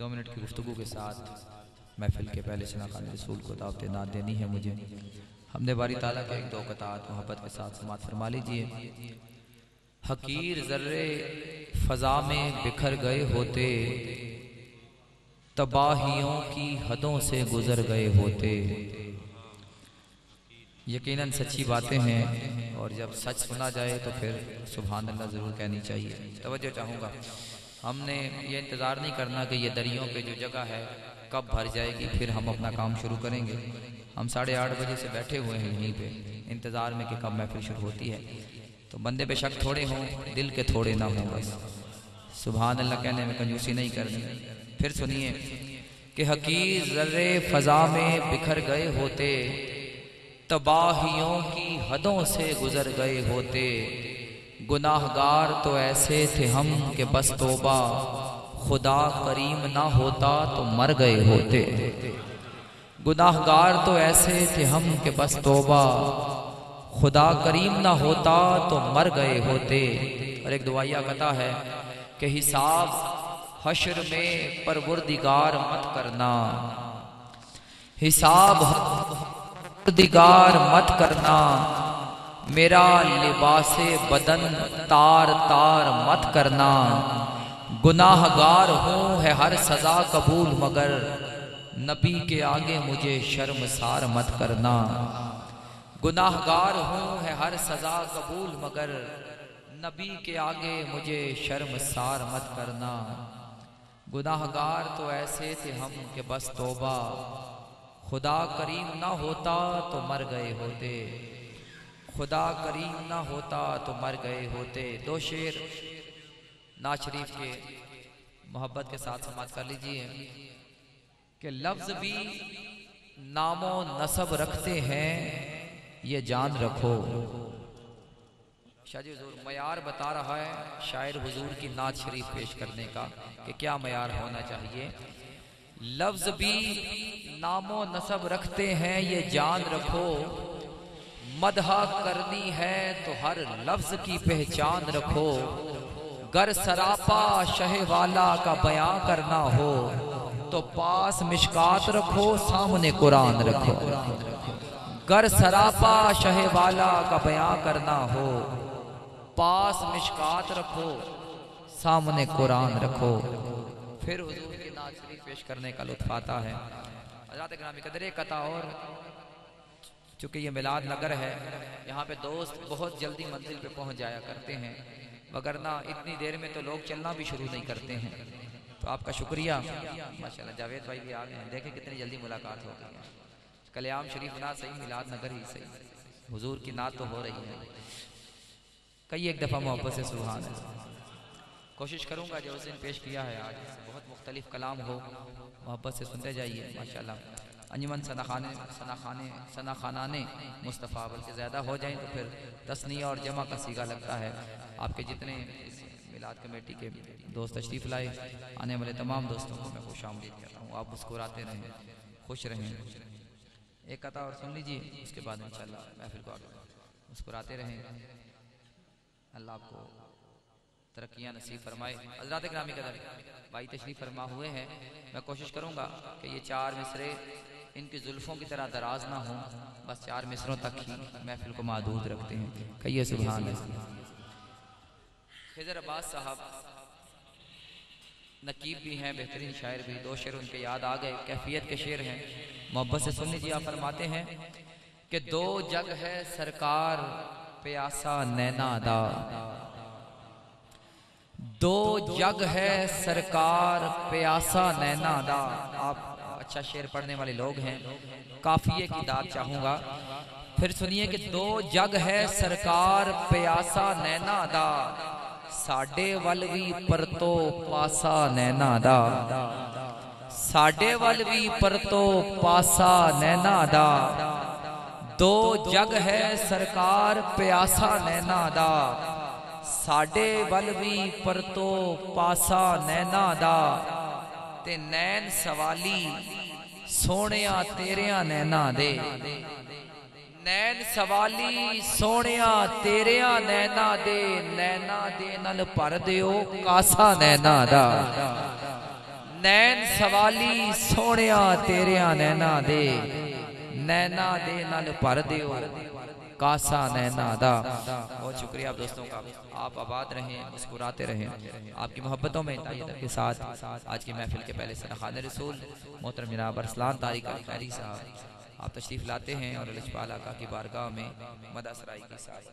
2 minute की गुफ्तगू के साथ महफिल के पहले शनाखान रसूल को दावत ना देनी है मुझे। हमने बारी ताला के 1-2 कतात मोहब्बत के साथ समात फरमा लीजिए। हकीर जर्रे फजा में बिखर गए होते, तबाहियों की हदों से गुजर गए होते। यकीनन सच्ची बातें हैं और जब सच सुना जाए तो फिर सुभान अल्लाह ज़रूर कहनी चाहिए। तवज्जो चाहूँगा, हमने ये इंतज़ार नहीं करना कि ये दरियों पे जो जगह है कब भर जाएगी फिर हम अपना काम शुरू करेंगे। हम 8:30 बजे से बैठे हुए हैं यहीं पे इंतज़ार में कि कब महफिल शुरू होती है। तो बंदे पे शक थोड़े हों, दिल के थोड़े ना हों, बस सुभान अल्लाह कहने में कंजूसी नहीं करनी। फिर सुनिए कि हकीर ज़र्रे फ़ज़ा में बिखर गए होते, तबाहियों की हदों से गुजर गए होते। गुनाहगार तो ऐसे थे हम कि बस तौबा, खुदा करीम ना होता तो मर गए होते। गुनाहगार तो ऐसे थे हम कि बस तौबा, खुदा करीम ना होता तो मर गए होते। और एक दुआया कथा है कि हिसाब हश्र में परवरदिगार मत करना, हिसाब परवरदिगार मत करना, मेरा लिबासे बदन तार तार मत करना। गुनाहगार हूँ है हर सजा कबूल मगर नबी के आगे मुझे शर्मसार मत करना। गुनाहगार हूँ है हर सजा कबूल मगर नबी के आगे मुझे शर्मसार मत करना। गुनाहगार तो ऐसे थे हम कि बस तौबा, खुदा करीम ना होता तो मर गए होते। खुदा करीम ना होता तो मर गए होते। 2 शेर नाज शरीफ के मोहब्बत के साथ समाप्त कर लीजिए कि लफ्ज भी नामो नसब रखते हैं ये जान रखो। शायद हुजूर मयार बता रहा है शायर हुजूर की नात शरीफ पेश करने का कि क्या मयार होना चाहिए। लफ्ज भी नामो नसब रखते हैं ये जान रखो, मदहा करनी है तो हर लफ्ज की पहचान रखो। गर सरापा शहवाला का बयां करना हो तो पास मिशकात रखो, सामने कुरान रखो। गर सरापा शहवाला का बयां करना हो, पास मिशकात रखो, सामने कुरान रखो। फिर हुजूर की नात शरीफ पेश करने का लुत्फ आता है। हज़रात गिरामी कदर कथा, और चूँकि ये मिलाद नगर है यहाँ पे दोस्त बहुत जल्दी मंजिल पे पहुँच जाया करते हैं, वगरना इतनी देर में तो लोग चलना भी शुरू नहीं करते हैं। तो आपका शुक्रिया। माशाल्लाह जावेद भाई भी आ गए हैं, देखें कितनी जल्दी मुलाकात हो गई है। कल्याम शरीफ ना सही, मिलाद नगर ही सही, हुजूर की नात तो हो रही है। कई एक दफ़ा मोहब्बत से सुभान अल्लाह। कोशिश करूँगा जो उस दिन पेश किया है आज बहुत मुख्तलिफ कलाम हो, मोहब्बत से सुनते जाइए। माशाल्लाह अंजुमन सनाखानाने मुस्तफ़ा बल्कि ज़्यादा हो जाएं तो फिर तस्निया और जमा का सीगा लगता है। आपके जितने मिलाद कमेटी के दोस्त तशरीफ़ लाए, आने वाले तमाम दोस्तों को मैं खुश आमदीद कहता हूँ। आप मुस्कुराते रहें, खुश रहें। एक कथा और सुन लीजिए, उसके बाद इंशाअल्लाह महफिल को आगे मुस्कुराते रहें। अल्लाह आपको तरक्कियाँ नसीब फरमाए। हज़रात गिरामी कदर भाई तशरीफ़ फरमा हुए हैं, मैं कोशिश करूँगा कि ये 4 मिसरे इनकी जुल्फ़ों की तरह दराज ना हों, बस 4 मिसरों तक ही महफिल को महदूद रखते हैं। कहिए सुभान अल्लाह। खिज़र अब्बास साहब नकीब भी हैं, बेहतरीन शायर भी। 2 शेर उनके याद आ गए, कैफियत के शेर हैं, मोहब्बत से सुन लीजिए। आप फरमाते हैं कि 2 जग है सरकार प्यासा नैनादा, 2 जग है सरकार प्यासा नैनादा। आप अच्छा शेर पढ़ने वाले लोग हैं, काफिये की दाद चाहूंगा। फिर सुनिए कि 2 जग है सरकार प्यासा नैनादा, साडे वल भी परतो पासा नैनादा, साडे वल भी परतो पासा नैनादा। 2 जग है सरकार प्यासा नैनादा, साडे वल भी परतो पासा नैनादा। ते नैन सवाली सोहणिया तेरिया नैना दे, नैन सवाली सोहणिया तेरिया नैना दे, नैना दे नल भर दिओ कासा नैना दा। नैन सवाली सोनिया तेरिया नैना दे नल भर दियो कासा नैना दा। बहुत शुक्रिया आप दोस्तों का, आप आबाद रहें, मुस्कुराते रहें। आपकी मोहब्बतों में के साथ आज की महफिल के पहले सनखान रसूल मोहतरम जनाब अरसलान तारिक अली साहब आप तशरीफ़ लाते हैं और लजपाल आका की बारगाह में मदसराई की साथ